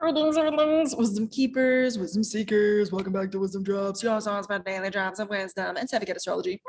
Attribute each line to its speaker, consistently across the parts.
Speaker 1: Greetings, wisdom keepers, wisdom seekers. Welcome back to Wisdom Drops, your songs about daily drops of wisdom and Savvy Astrology.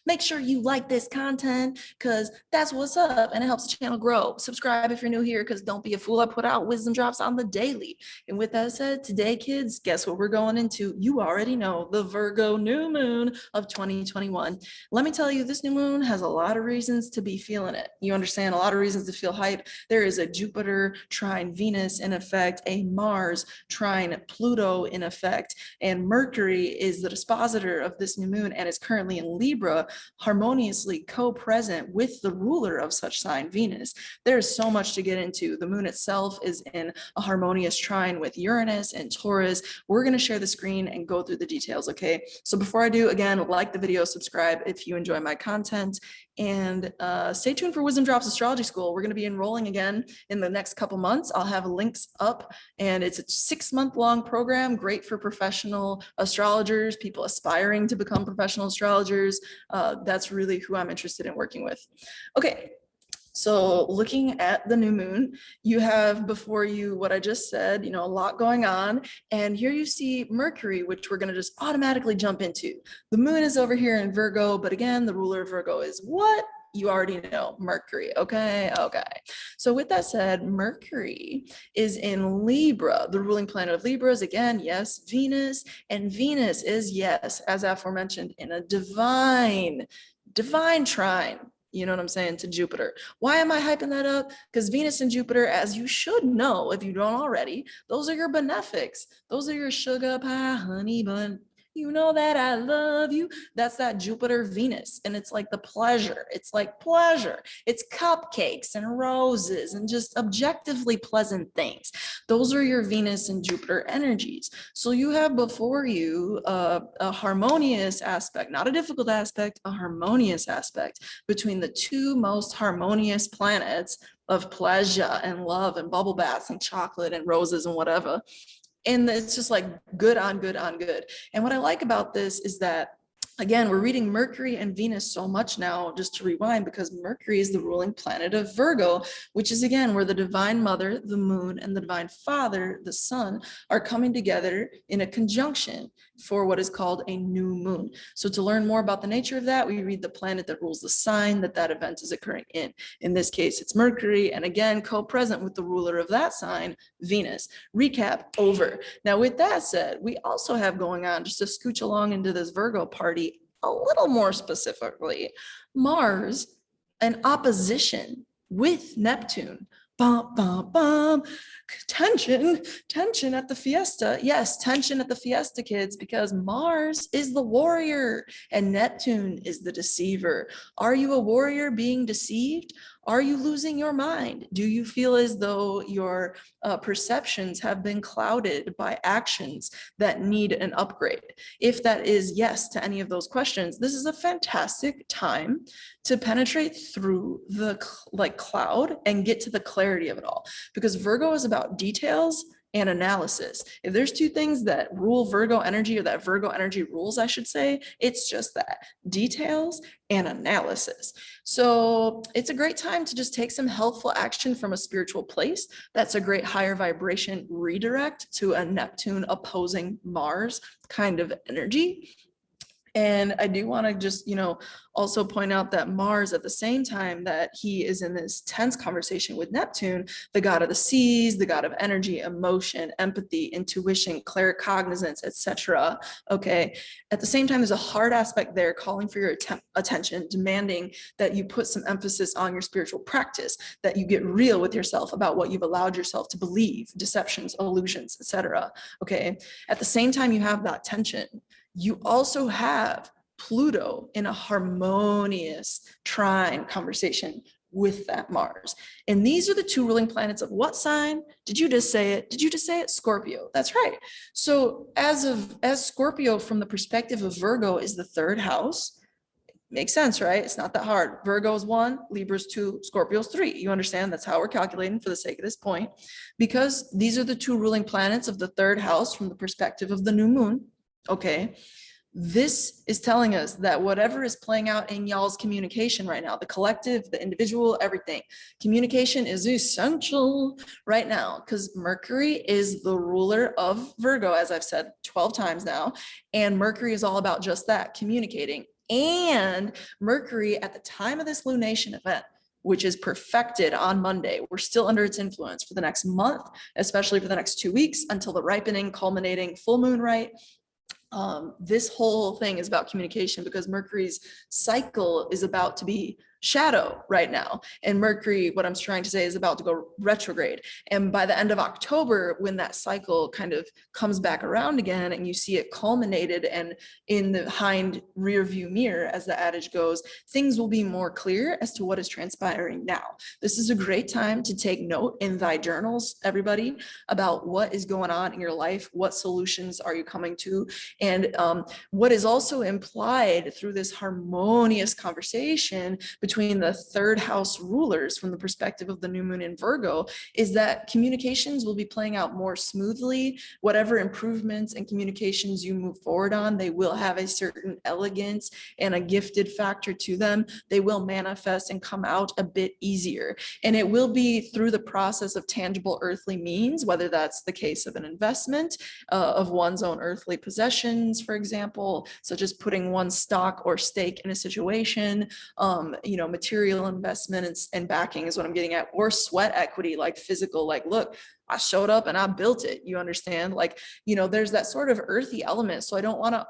Speaker 1: Make sure you like this content because that's what's up and it helps the channel grow. Subscribe if you're new here because don't be a fool. I put out wisdom drops on the daily. And with that said, today, kids, guess what we're going into? You already know, the Virgo New Moon of 2021. Let me tell you, this new moon has a lot of reasons to be feeling it. You understand? A lot of reasons to feel hype. There is a Jupiter trine Venus in effect, a Mars trine Pluto in effect, and Mercury is the dispositor of this new moon and is currently in Libra, harmoniously co-present with the ruler of such sign, Venus. There's so much to get into. The moon itself is in a harmonious trine with Uranus and Taurus. We're going to share the screen and go through the details, okay? So before I do, again, like the video, subscribe if you enjoy my content, and stay tuned for Wisdom Drops Astrology School. We're going to be enrolling again in the next couple months. I'll have links up, and it's a 6-month-long program, great for professional astrologers, people aspiring to become professional astrologers. That's really who I'm interested in working with. Okay. So looking at the new moon, you have before you what I just said, a lot going on. And here you see Mercury, which we're going to just automatically jump into. The moon is over here in Virgo, but again, the ruler of Virgo is what? You already know, Mercury. Okay. So with that said, Mercury is in Libra. The ruling planet of Libra is, again, yes, Venus. And Venus is, yes, as aforementioned, in a divine trine. You know what I'm saying, to Jupiter. Why am I hyping that up? Because Venus and Jupiter, as you should know if you don't already, those are your benefics. Those are your sugar pie, honey bun. You know that I love you. That's that Jupiter Venus. And it's like the pleasure. It's like pleasure. It's cupcakes and roses and just objectively pleasant things. Those are your Venus and Jupiter energies. So you have before you a harmonious aspect, not a difficult aspect, a harmonious aspect between the two most harmonious planets of pleasure and love and bubble baths and chocolate and roses and whatever. And it's just like good on good on good. And what I like about this is that, again, we're reading Mercury and Venus so much now, just to rewind, because Mercury is the ruling planet of Virgo, which is, again, where the divine mother, the moon, and the divine father, the sun, are coming together in a conjunction for what is called a new moon. So to learn more about the nature of that, we read the planet that rules the sign that event is occurring in. In this case, it's Mercury, and again, co-present with the ruler of that sign, Venus. Recap over. Now, with that said, we also have going on, just to scooch along into this Virgo party, a little more specifically, Mars in opposition with Neptune. Bum, bum, bum. Tension at the fiesta. Yes, tension at the fiesta, kids, because Mars is the warrior and Neptune is the deceiver. Are you a warrior being deceived? Are you losing your mind? Do you feel as though your perceptions have been clouded by actions that need an upgrade? If that is yes to any of those questions, this is a fantastic time to penetrate through the cloud and get to the clarity of it all. Because Virgo is about details and analysis. If there's two things that rule Virgo energy, or that Virgo energy rules, I should say, it's just that: details and analysis. So it's a great time to just take some helpful action from a spiritual place. That's a great higher vibration redirect to a Neptune opposing Mars kind of energy. And I do want to just, also point out that Mars, at the same time that he is in this tense conversation with Neptune, the god of the seas, the god of energy, emotion, empathy, intuition, claircognizance, etc. Okay. At the same time, there's a hard aspect there calling for your attention, demanding that you put some emphasis on your spiritual practice, that you get real with yourself about what you've allowed yourself to believe, deceptions, illusions, etc. Okay. At the same time, you have that tension. You also have Pluto in a harmonious trine conversation with that Mars. And these are the two ruling planets of what sign? Did you just say it? Scorpio. That's right. So as Scorpio, from the perspective of Virgo, is the third house. Makes sense, right? It's not that hard. Virgo's 1, Libra's 2, Scorpio's 3. You understand? That's how we're calculating for the sake of this point. Because these are the two ruling planets of the third house from the perspective of the new moon. Okay. This is telling us that whatever is playing out in y'all's communication right now, the collective, the individual, everything, communication is essential right now because Mercury is the ruler of Virgo, as I've said 12 times now. And Mercury is all about just that, communicating. And Mercury at the time of this lunation event, which is perfected on Monday, we're still under its influence for the next month, especially for the next 2 weeks until the ripening, culminating full moon right. This whole thing is about communication because Mercury's cycle is about to be shadow right now. And Mercury, what I'm trying to say, is about to go retrograde. And by the end of October, when that cycle kind of comes back around again and you see it culminated and in the hind rear view mirror, as the adage goes, things will be more clear as to what is transpiring now. This is a great time to take note in thy journals, everybody, about what is going on in your life, what solutions are you coming to, and what is also implied through this harmonious conversation between the third house rulers from the perspective of the new moon in Virgo is that communications will be playing out more smoothly. Whatever improvements and communications you move forward on, they will have a certain elegance and a gifted factor to them. They will manifest and come out a bit easier. And it will be through the process of tangible earthly means, whether that's the case of an investment of one's own earthly possessions, for example, such as putting one's stock or stake in a situation, material investment and backing is what I'm getting at, or sweat equity, like physical, like, look, I showed up and I built it, you understand? Like, there's that sort of earthy element. So I don't want to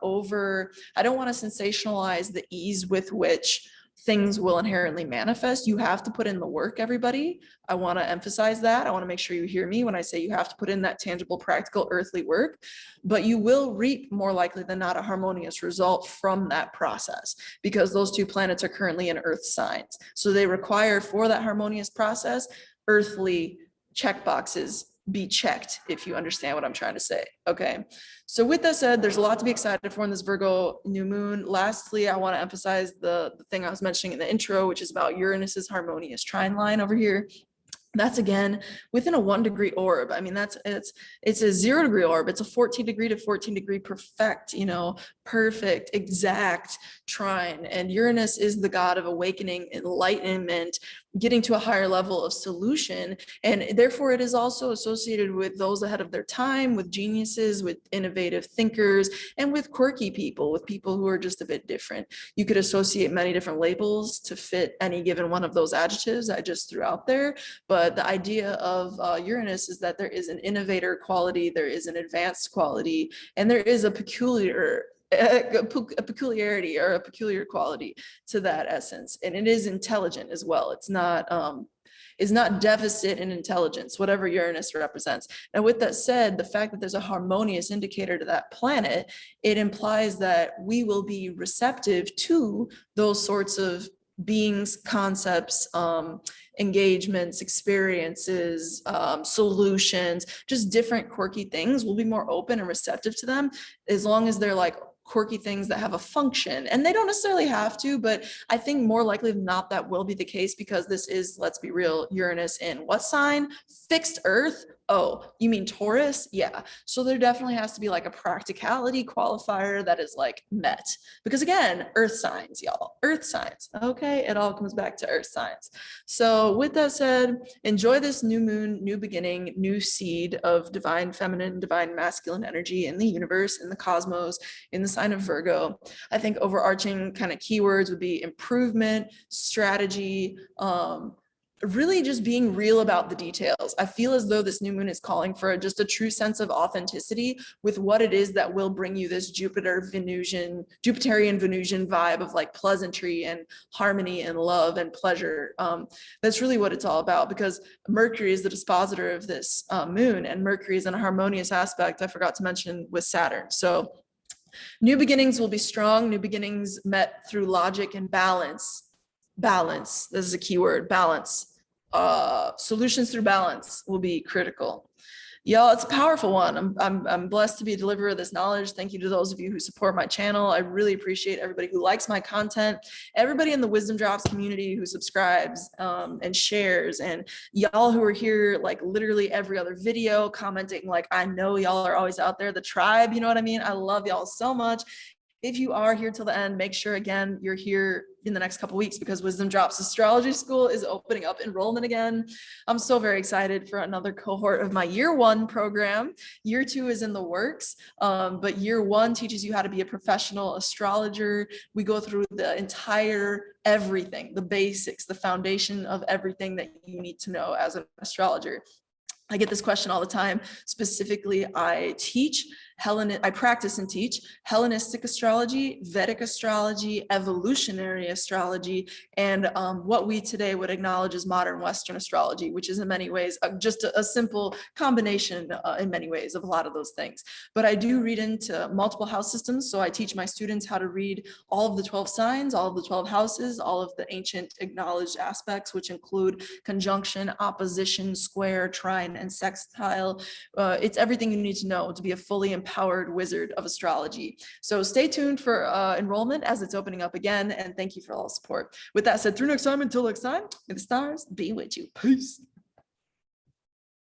Speaker 1: sensationalize the ease with which things will inherently manifest. You have to put in the work, everybody. I want to emphasize that. I want to make sure you hear me when I say you have to put in that tangible, practical, earthly work, but you will reap more likely than not a harmonious result from that process because those two planets are currently in earth signs. So they require for that harmonious process, earthly checkboxes be checked, if you understand what I'm trying to say. Okay. So with that said, there's a lot to be excited for in this Virgo new moon. Lastly, I want to emphasize the thing I was mentioning in the intro, which is about Uranus's harmonious trine line over here. That's again within a 1 degree orb. I mean, it's a 0 degree orb. It's a 14 degree to 14 degree perfect, perfect, exact trine. And Uranus is the god of awakening, enlightenment, getting to a higher level of solution. And therefore it is also associated with those ahead of their time, with geniuses, with innovative thinkers, and with quirky people, with people who are just a bit different. You could associate many different labels to fit any given one of those adjectives I just threw out there. But the idea of Uranus is that there is an innovator quality, there is an advanced quality, and there is a peculiarity or a peculiar quality to that essence. And it is intelligent as well. It's not deficit in intelligence, whatever Uranus represents. Now, with that said, the fact that there's a harmonious indicator to that planet, it implies that we will be receptive to those sorts of beings, concepts, engagements, experiences, solutions, just different quirky things. We'll be more open and receptive to them as long as they're like quirky things that have a function. And they don't necessarily have to, but I think more likely than not that will be the case because this is, let's be real, Uranus in what sign? Fixed Earth. Oh, you mean Taurus? Yeah. So there definitely has to be like a practicality qualifier that is like met. Because again, earth signs, y'all. Earth signs. Okay. It all comes back to earth signs. So with that said, enjoy this new moon, new beginning, new seed of divine feminine, divine masculine energy in the universe, in the cosmos, in the sign of Virgo. I think overarching kind of keywords would be improvement, strategy, really just being real about the details. I feel as though this new moon is calling for just a true sense of authenticity with what it is that will bring you this Jupiterian Venusian vibe of like pleasantry and harmony and love and pleasure. That's really what it's all about because Mercury is the dispositor of this moon, and Mercury is in a harmonious aspect I forgot to mention with Saturn. So new beginnings will be strong, new beginnings met through logic and balance. Balance, this is a key word, balance. Solutions through balance will be critical. Y'all, it's a powerful one. I'm blessed to be a deliverer of this knowledge. Thank you to those of you who support my channel. I really appreciate everybody who likes my content, everybody in the Wizdom Dropz community who subscribes and shares, and y'all who are here like literally every other video commenting like, I know y'all are always out there, the tribe, you know what I mean? I love y'all so much. If you are here till the end, make sure again, you're here in the next couple weeks because Wizdom Dropz Astrology School is opening up enrollment again. I'm so very excited for another cohort of my year 1 program. Year 2 is in the works, but year 1 teaches you how to be a professional astrologer. We go through the entire everything, the basics, the foundation of everything that you need to know as an astrologer. I get this question all the time. Specifically, I practice and teach Hellenistic astrology, Vedic astrology, evolutionary astrology, and what we today would acknowledge as modern Western astrology, which is in many ways just a simple combination in many ways of a lot of those things. But I do read into multiple house systems. So I teach my students how to read all of the 12 signs, all of the 12 houses, all of the ancient acknowledged aspects, which include conjunction, opposition, square, trine, and sextile. It's everything you need to know to be a fully empowered wizard of astrology. So stay tuned for enrollment as it's opening up again. And thank you for all the support. With that said, through next time, until next time, may the stars be with you. Peace.